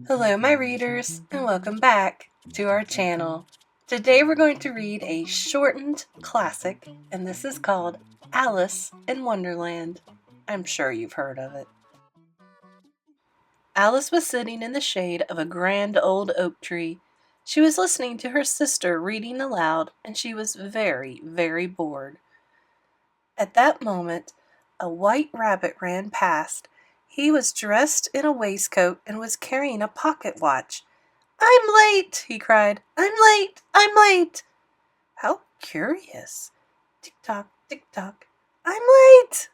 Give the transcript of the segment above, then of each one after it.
Hello, my readers, and welcome back to our channel. Today we're going to read a shortened classic, and this is called Alice in Wonderland. I'm sure you've heard of it. Alice was sitting in the shade of a grand old oak tree. She was listening to her sister reading aloud, and she was very, very bored. At that moment, a white rabbit ran past. He was dressed in a waistcoat and was carrying a pocket watch. "I'm late!" he cried. "I'm late! I'm late!" "How curious! Tick-tock, tick-tock. I'm late!"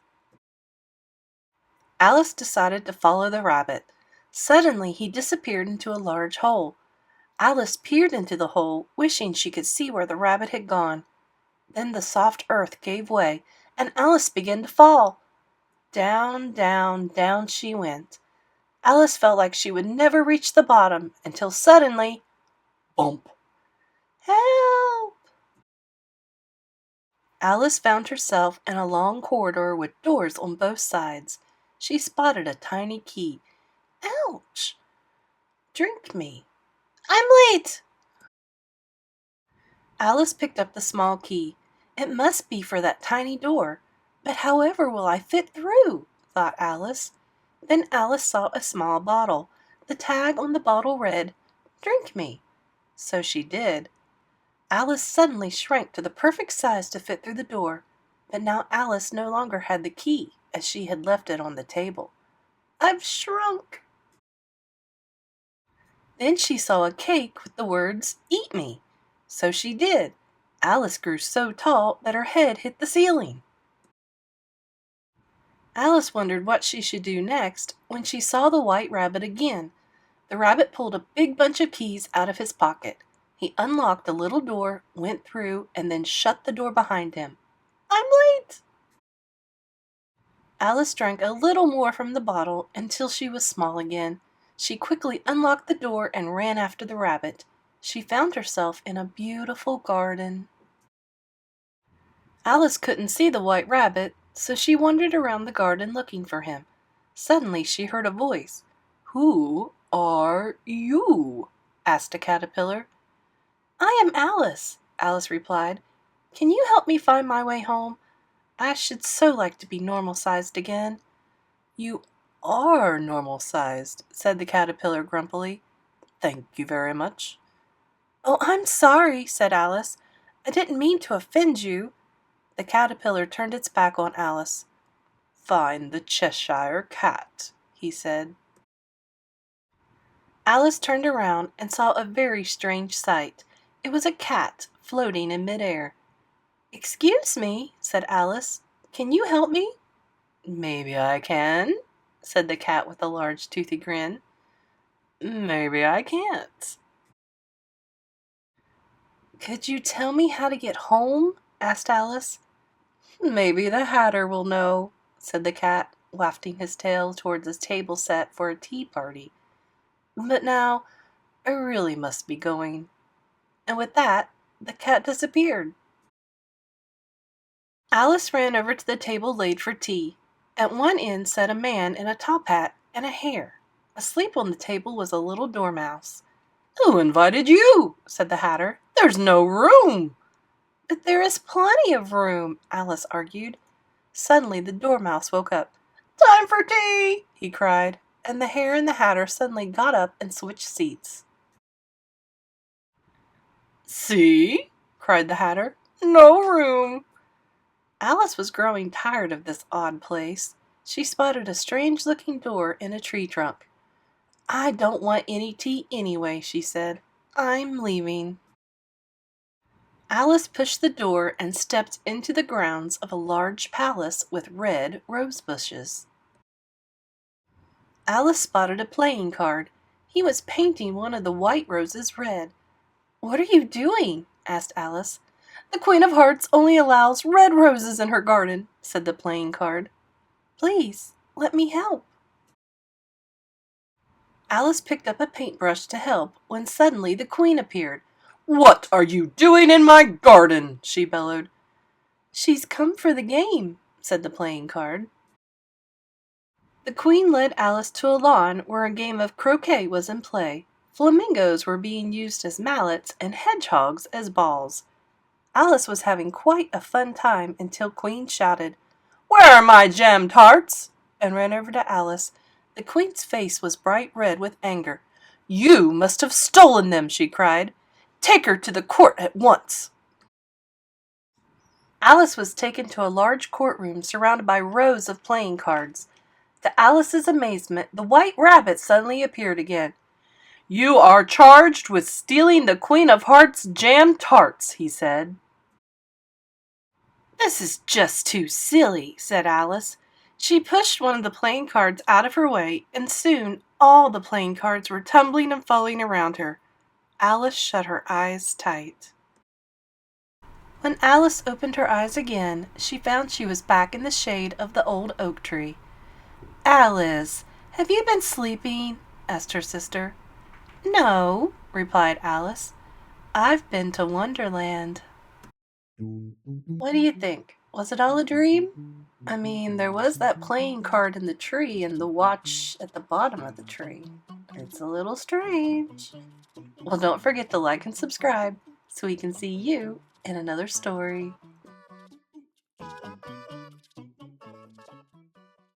Alice decided to follow the rabbit. Suddenly he disappeared into a large hole. Alice peered into the hole, wishing she could see where the rabbit had gone. Then the soft earth gave way, and Alice began to fall. Down, down, down she went. Alice felt like she would never reach the bottom until suddenly, bump! Help! Alice found herself in a long corridor with doors on both sides. She spotted a tiny key. Ouch! Drink me. I'm late! Alice picked up the small key. It must be for that tiny door. But however will I fit through? Thought Alice. Then Alice saw a small bottle. The tag on the bottle read, "Drink me." So she did. Alice suddenly shrank to the perfect size to fit through the door, but now Alice no longer had the key, as she had left it on the table. "I've shrunk." Then she saw a cake with the words, "Eat me." So she did. Alice grew so tall that her head hit the ceiling. Alice wondered what she should do next when she saw the white rabbit again. The rabbit pulled a big bunch of keys out of his pocket. He unlocked a little door, went through, and then shut the door behind him. "I'm late!" Alice drank a little more from the bottle until she was small again. She quickly unlocked the door and ran after the rabbit. She found herself in a beautiful garden. Alice couldn't see the white rabbit, so she wandered around the garden looking for him. Suddenly she heard a voice. "Who are you?" asked a caterpillar. "I am Alice," Alice replied. "Can you help me find my way home? I should so like to be normal-sized again." "You are normal-sized," said the caterpillar grumpily. "Thank you very much." "Oh, I'm sorry," said Alice. "I didn't mean to offend you." The caterpillar turned its back on Alice. "Find the Cheshire Cat," he said. Alice turned around and saw a very strange sight. It was a cat floating in midair. "Excuse me," said Alice. "Can you help me?" "Maybe I can," said the cat with a large toothy grin. "Maybe I can't." "Could you tell me how to get home?" asked Alice. "Maybe the Hatter will know," said the cat, wafting his tail towards a table set for a tea party. "But now I really must be going." And with that, the cat disappeared. Alice ran over to the table laid for tea. At one end sat a man in a top hat and a hare. Asleep on the table was a little dormouse. "Who invited you?" said the Hatter. "There's no room." "But there is plenty of room," Alice argued. Suddenly the dormouse woke up. "Time for tea!" he cried, and the hare and the Hatter suddenly got up and switched seats. "See?" cried the Hatter. "No room." Alice was growing tired of this odd place. She spotted a strange-looking door in a tree trunk. "I don't want any tea anyway," she said. "I'm leaving." Alice pushed the door and stepped into the grounds of a large palace with red rose bushes. Alice spotted a playing card. He was painting one of the white roses red. "What are you doing?" asked Alice. "The Queen of Hearts only allows red roses in her garden," said the playing card. "Please, let me help." Alice picked up a paintbrush to help when suddenly the Queen appeared. "What are you doing in my garden?" she bellowed. "She's come for the game," said the playing card. The queen led Alice to a lawn where a game of croquet was in play. Flamingos were being used as mallets and hedgehogs as balls. Alice was having quite a fun time until Queen shouted, "Where are my jam tarts?" and ran over to Alice. The queen's face was bright red with anger. "You must have stolen them," she cried. "Take her to the court at once." Alice was taken to a large courtroom surrounded by rows of playing cards. To Alice's amazement, the White Rabbit suddenly appeared again. "You are charged with stealing the Queen of Hearts' jam tarts," he said. "This is just too silly," said Alice. She pushed one of the playing cards out of her way, and soon all the playing cards were tumbling and falling around her. Alice shut her eyes tight. When Alice opened her eyes again, she found she was back in the shade of the old oak tree. "Alice, have you been sleeping?" asked her sister. "No," replied Alice. "I've been to Wonderland." What do you think? Was it all a dream? I mean, there was that playing card in the tree and the watch at the bottom of the tree. It's a little strange. Well, don't forget to like and subscribe so we can see you in another story.